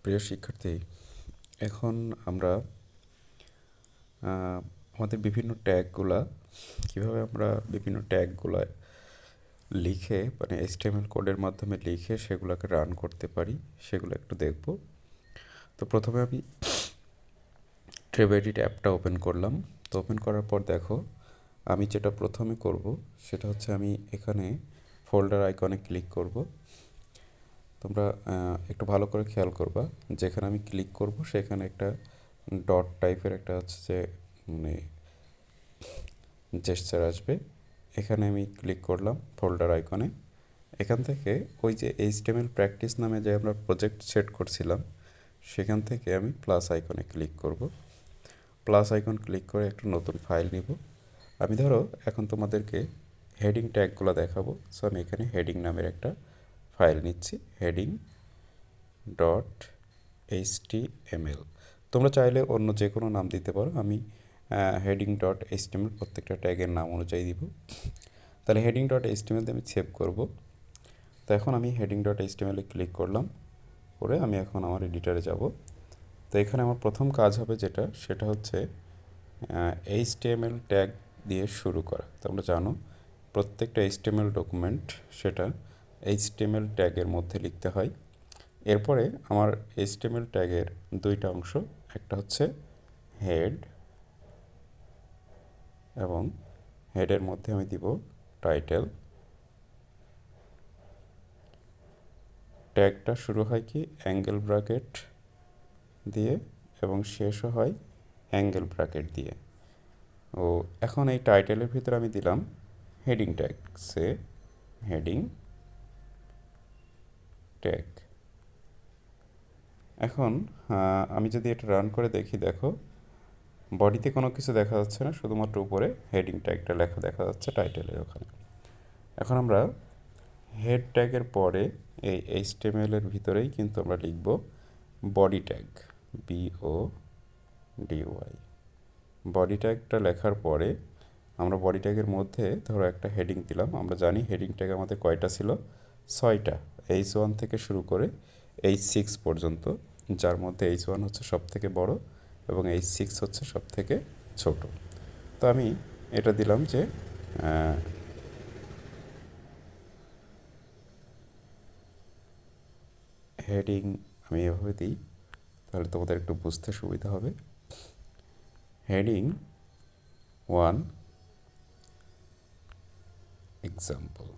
প্রিয় শিক্ষার্থী, এখন আমরা আমাদের বিভিন্ন ট্যাগগুলা কীভাবে আমরা বিভিন্ন ট্যাগগুলা লিখে মানে HTML কোডের মাধ্যমে লিখে সেগুলোকে রান করতে পারি সেগুলো একটু দেখব। তো প্রথমে আমি ট্রেভেডিট অ্যাপটা ওপেন করলাম। তো ওপেন করার পর দেখো, আমি যেটা প্রথমে করব সেটা হচ্ছে আমি এখানে ফোল্ডার আইকনে ক্লিক করব। তোমরা একটু ভালো করে খেয়াল করবা, যেখানে আমি ক্লিক করব সেখানে একটা ডট টাইপের একটা হচ্ছে যে মানে জেস্চার আসবে। এখানে আমি ক্লিক করলাম ফোল্ডার আইকনে। এখান থেকে ওই যে HTML প্র্যাকটিস নামে যে আমরা প্রজেক্ট সেট করছিলাম সেখান থেকে আমি প্লাস আইকনে ক্লিক করব। প্লাস আইকন ক্লিক করে একটা নতুন ফাইল নিব। আমি ধরো এখন তোমাদেরকে হেডিং ট্যাগগুলো দেখাবো, সো আমি এখানে হেডিং নামের একটা ফাইল নিচ্ছি, হেডিং ডট HTML। তোমরা চাইলে অন্য যে কোনো নাম দিতে পারো, আমি হেডিং ডট HTML প্রত্যেকটা ট্যাগের নাম অনুযায়ী দিব। তাহলে হেডিং ডট HTML দিয়ে আমি সেভ করব। তো এখন আমি হেডিং ডট HTML এ ক্লিক করলাম, করে আমি এখন আমার এডিটারে যাব। তো এখানে আমার প্রথম কাজ হবে যেটা, সেটা হচ্ছে HTML ট্যাগ দিয়ে শুরু করা। তোমরা জানো প্রত্যেকটা HTML ডকুমেন্ট সেটা HTML ট্যাগের মধ্যে লিখতে হয়। এরপরে আমার HTML ট্যাগের দুইটা অংশ, একটা হচ্ছে হেড এবং হেডের মধ্যে আমি দিব টাইটেল। ট্যাগটা শুরু হয় কি অ্যাঙ্গেল ব্র্যাকেট দিয়ে এবং শেষও হয় অ্যাঙ্গেল ব্র্যাকেট দিয়ে। ও এখন এই টাইটেলের ভিতরে আমি দিলাম হেডিং ট্যাগ, সে হেডিং ট্যাগ। এখন আমি যদি এটা রান করে দেখি, দেখো বডিতে কোনো কিছু দেখা যাচ্ছে না, শুধুমাত্র উপরে হেডিং ট্যাগটা লেখা দেখা যাচ্ছে টাইটেলের ওখানে। এখন আমরা হেড ট্যাগের পরে এই HTML এর ভিতরেই কিন্তু আমরা লিখব বডি ট্যাগ, BODY। বডি ট্যাগটা লেখার পরে আমরা বডি ট্যাগের মধ্যে ধরো একটা হেডিং দিলাম। আমরা জানি হেডিং ট্যাগ আমাদের কয়টা ছিল, 6টা, H1 থেকে শুরু করে H6 পর্যন্ত, যার মধ্যে H1 হচ্ছে সব থেকে বড় এবং H6 হচ্ছে সব থেকে ছোট। তো আমি এটা দিলাম যে হেডিং, আমি এভাবে দিই তাহলে তোমাদের একটু বুঝতে সুবিধা হবে। Heading 1 example.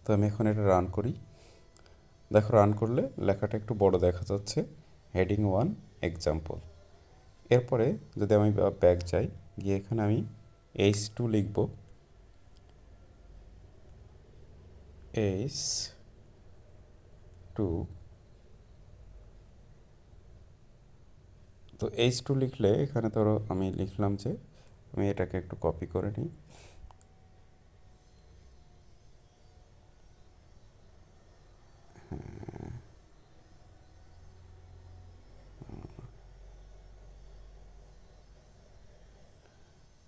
তো আমি এখন এটা রান করি। দেখো রান করলে লেখাটা একটু বড় দেখা যাচ্ছে, হেডিং 1 এক্সাম্পল। এরপরে যদি আমি ব্যাক যাই, গিয়ে এখানে আমি H2 লিখব, H2। তো H2 লিখলে এখানে ধরো আমি লিখলাম যে, আমি এটাকে একটু কপি করে নিই।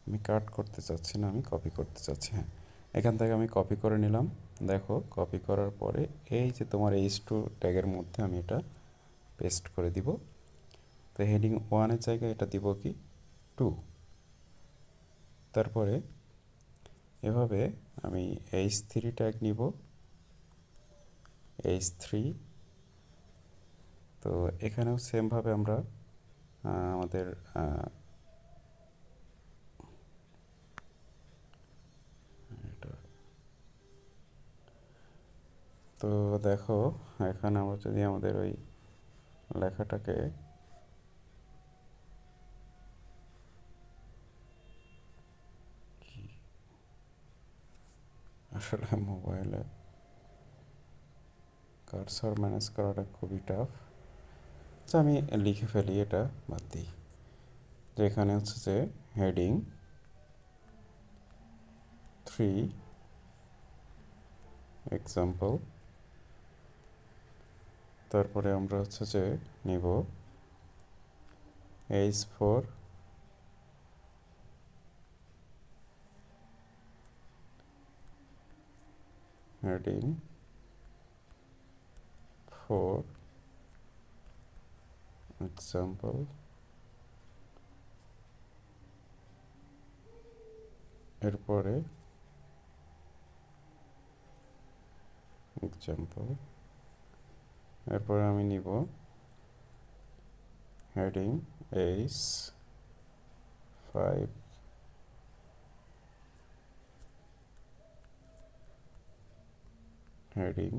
আমি কাট করতে চাচ্ছি না, আমি কপি করতে চাচ্ছি। হ্যাঁ, এখান থেকে আমি কপি করে নিলাম। দেখো কপি করার পরে এই যে তোমার H2 ট্যাগের মধ্যে আমি এটা পেস্ট করে দিব। তো হেডিং 1-এর জায়গায় এটা দিব কি 2। তারপরে এভাবে আমি H3 ট্যাগ নিব, H3। তো এখানেও সেমভাবে আমরা আমাদের তো দেখো এখানে আমরা যদি আমাদের ওই লেখাটাকে আসলে মোবাইলে কার্সর ম্যানেজ করাটা খুবই টাফ। আচ্ছা আমি লিখে ফেলি, এটা বাদ দিই। তো এখানে হচ্ছে যে হেডিং 3 এক্সাম্পল। তারপরে আমরা হচ্ছে যে নিব H4 হেডিং ফর এক্সাম্পল এরপরে এক্সাম্পল এরপরে আমি নিব হেডিং H5 হেডিং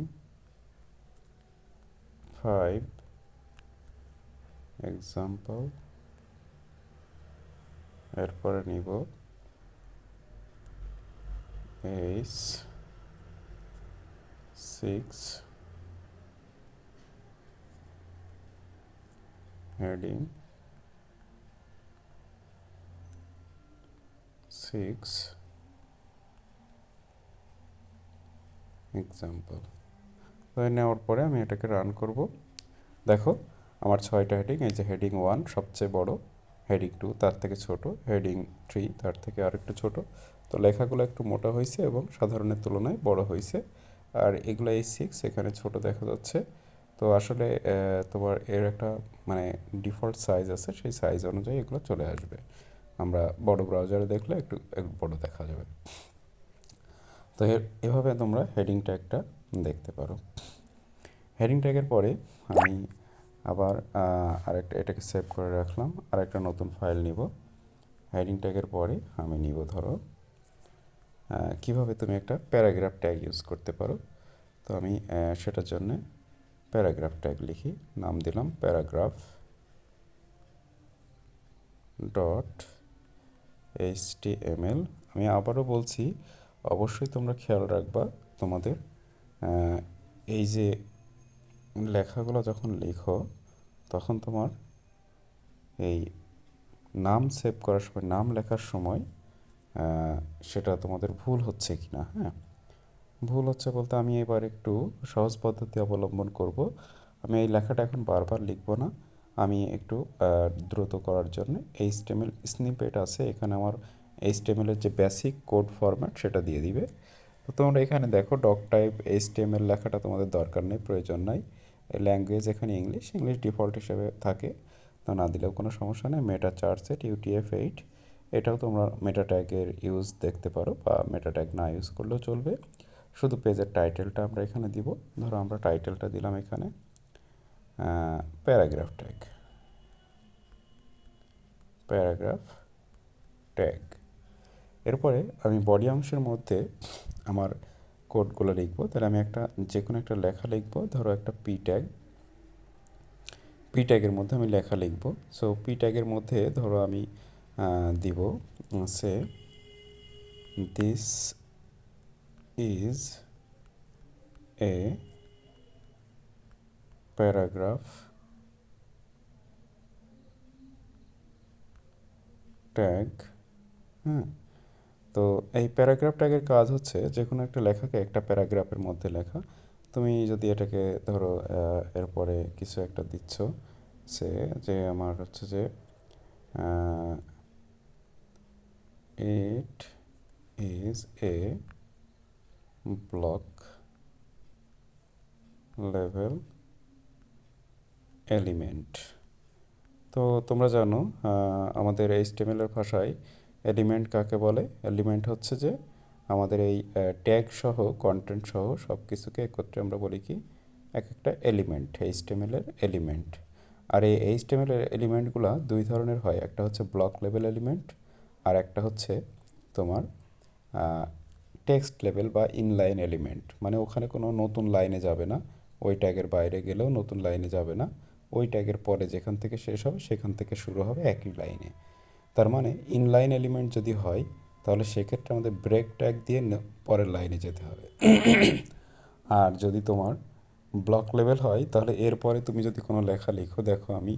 5 এক্সাম্পল এরপরে নিব H6 হেডিং 6 এক্সাম্পল ধরে নেওয়ার পরে আমি এটাকে রান করব। দেখো আমার 6টা হেডিং, এই যে হেডিং 1 সবচেয়ে বড়, হেডিং 2 তার থেকে ছোট, হেডিং 3 তার থেকে আরেকটু ছোট। তো লেখাগুলো একটু মোটা হয়েছে এবং সাধারণের তুলনায় বড় হয়েছে। আর এগুলো H6 এখানে ছোট দেখা যাচ্ছে। তো আসলে তোমার এর একটা মানে ডিফল্ট সাইজ আছে, সেই সাইজ অনুযায়ী এগুলো চলে আসবে। আমরা বড় ব্রাউজারে দেখলে একটু বড় দেখা যাবে। তো এভাবে তোমরা হেডিং ট্যাগটা দেখতে পারো। হেডিং ট্যাগের পরে আমি আবার আরেকটা এটাকে সেভ করে রাখলাম, আরেকটা নতুন ফাইল নিব। হেডিং ট্যাগের পরে আমি নিব ধরো কিভাবে তুমি একটা প্যারাগ্রাফ ট্যাগ ইউজ করতে পারো। তো আমি সেটার জন্য প্যারাগ্রাফ ট্যাগ লিখি, নাম দিলাম প্যারাগ্রাফ ডট HTML। আমি আবারও বলছি, অবশ্যই তোমরা খেয়াল রাখবা তোমাদের এই যে লেখাগুলো যখন লেখো তখন তোমার এই নাম সেভ করার সময়, নাম লেখার সময় সেটা তোমাদের ভুল হচ্ছে কি না। হ্যাঁ, ভুল হচ্ছে বলতে আমি এবার একটু সহজ পদ্ধতি অবলম্বন করব। আমি এই লেখাটা এখন বারবার লিখব না, আমি একটু দ্রুত করার জন্য HTML স্নিপেট আছে এখানে, আমার HTML এর যে বেসিক কোড ফরম্যাট সেটা দিয়ে দিবে। তো তোমরা এখানে দেখো ডক টাইপ HTML লেখাটা তোমাদের দরকার নেই, প্রয়োজন নাই। ল্যাঙ্গুয়েজ এখানে ইংলিশ ডিফল্ট হিসেবে থাকে, তো না দিলেও কোনো সমস্যা নেই। মেটা চার্টসেট UTF-8 এটাও তোমরা মেটা ট্যাগের ইউজ দেখতে পারো, বা মেটা ট্যাগ না ইউজ করলেও চলবে। শুধু পেজের টাইটেলটা আমরা এখানে দিব। ধরো আমরা টাইটেলটা দিলাম এখানে প্যারাগ্রাফ ট্যাগ, প্যারাগ্রাফ ট্যাগ। এরপরে আমি বডি অংশের মধ্যে আমার কোডগুলো লিখবো। তাহলে আমি যে কোনো একটা লেখা লিখবো, ধরো একটা পি ট্যাগের মধ্যে আমি লেখা লিখবো। সো পি ট্যাগের মধ্যে ধরো আমি দিব say this is a paragraph tag. হ্যাঁ, তো এই প্যারাগ্রাফ ট্যাগের কাজ হচ্ছে যে কোনো একটা লেখাকে একটা প্যারাগ্রাফের মধ্যে লেখা। তুমি যদি এটাকে ধরো এরপরে কিছু একটা দিচ্ছ, সে যে আমার হচ্ছে যে it is a block level element. তো তোমরা জানো আমাদের HTML এর ভাষায় এলিমেন্ট কাকে বলে। এলিমেন্ট হচ্ছে যে আমাদের এই ট্যাগ সহ, কন্টেন্ট সহ সব কিছুকে একত্রে আমরা বলি কি এক একটা এলিমেন্ট, HTML এর এলিমেন্ট। আর এই HTML এর এলিমেন্টগুলো দুই ধরনের হয়, একটা হচ্ছে ব্লক লেভেল এলিমেন্ট, আর একটা হচ্ছে তোমার টেক্সট লেভেল বা ইনলাইন এলিমেন্ট। মানে ওখানে কোনো নতুন লাইনে যাবে না, ওই ট্যাগের বাইরে গেলেও নতুন লাইনে যাবে না, ওই ট্যাগের পরে যেখান থেকে শেষ হবে সেখান থেকে শুরু হবে একই লাইনে। তার মানে ইনলাইন এলিমেন্ট যদি হয় তাহলে সেক্ষেত্রে আমাদের ব্রেক ট্যাগ দিয়ে পরের লাইনে যেতে হবে। আর যদি তোমার ব্লক লেভেল হয় তাহলে এরপরে তুমি যদি কোনো লেখা লিখো, দেখো আমি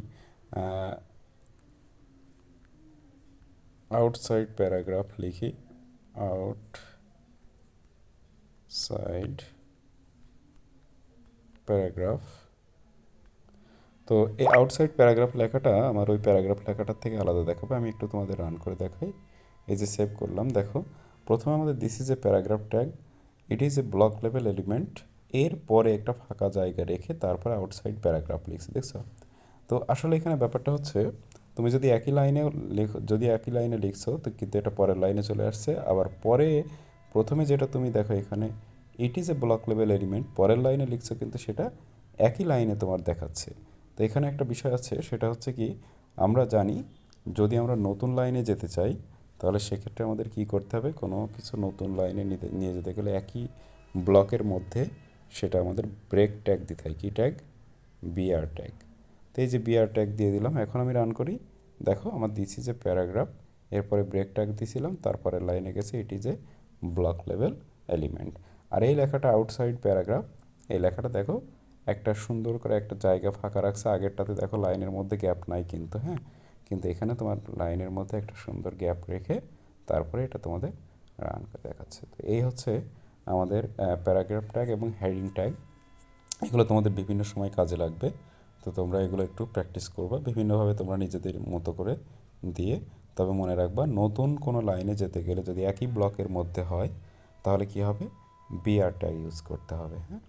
আউটসাইড প্যারাগ্রাফ লিখি, আউটসাইড প্যারাগ্রাফ। তো এই আউটসাইড প্যারাগ্রাফ লেখাটা আমার ওই প্যারাগ্রাফ লেখাটার থেকে আলাদা দেখাবে। আমি একটু তোমাদের রান করে দেখাই। এই যে সেভ করলাম, দেখো প্রথমে আমাদের this is a paragraph tag, it is a block level element এরপরে একটা ফাঁকা জায়গা রেখে তারপরে আউটসাইড প্যারাগ্রাফ লিখছি, দেখছো? তো আসলে এখানে ব্যাপারটা হচ্ছে, তুমি যদি একই লাইনে যদি একই লাইনে লিখছো তো কিন্তু এটা পরের লাইনে চলে আসছে, আবার পরে প্রথমে যেটা তুমি দেখো এখানে it is a block level element, পরের লাইনে লিখছো কিন্তু সেটা একই লাইনে তোমার দেখাচ্ছে। তো এখানে একটা বিষয় আছে, সেটা হচ্ছে কি, আমরা জানি যদি আমরা নতুন লাইনে যেতে চাই তাহলে সেক্ষেত্রে আমাদের কি করতে হবে, কোনো কিছু নতুন লাইনে নিয়ে যেতে গেলে একই ব্লকের মধ্যে সেটা আমাদের ব্রেক ট্যাগ দিতে হয়। কী ট্যাগ? BR tag. তো এই যে বিআর ট্যাগ দিয়ে দিলাম, এখন আমি রান করি, দেখো আমার দিছি যে প্যারাগ্রাফ, এরপরে ব্রেক ট্যাগ দিছিলাম, তারপরে লাইনে গেছে এটি যে ব্লক লেভেল এলিমেন্ট। আর এই লেখাটা আউটসাইড প্যারাগ্রাফ, এই লেখাটা দেখো একটা সুন্দর করে একটা জায়গা ফাঁকা রাখছে, আগেরটাতে দেখো লাইনের মধ্যে গ্যাপ নাই কিন্তু, হ্যাঁ, কিন্তু এখানে তোমার লাইনের মধ্যে একটা সুন্দর গ্যাপ রেখে তারপরে এটা তোমাদের রান করে দেখাচ্ছে। তো এই হচ্ছে আমাদের প্যারাগ্রাফ ট্যাগ এবং হেডিং ট্যাগ। এগুলো তোমাদের বিভিন্ন সময় কাজে লাগবে, তো তোমরা এগুলো একটু প্র্যাকটিস করবা বিভিন্নভাবে তোমরা নিজেদের মতো করে দিয়ে। তবে মনে রাখবা, নতুন কোনো লাইনে যেতে গেলে যদি একই ব্লকের মধ্যে হয় তাহলে কি হবে, বিআর ট্যাগ ইউজ করতে হবে, হ্যাঁ।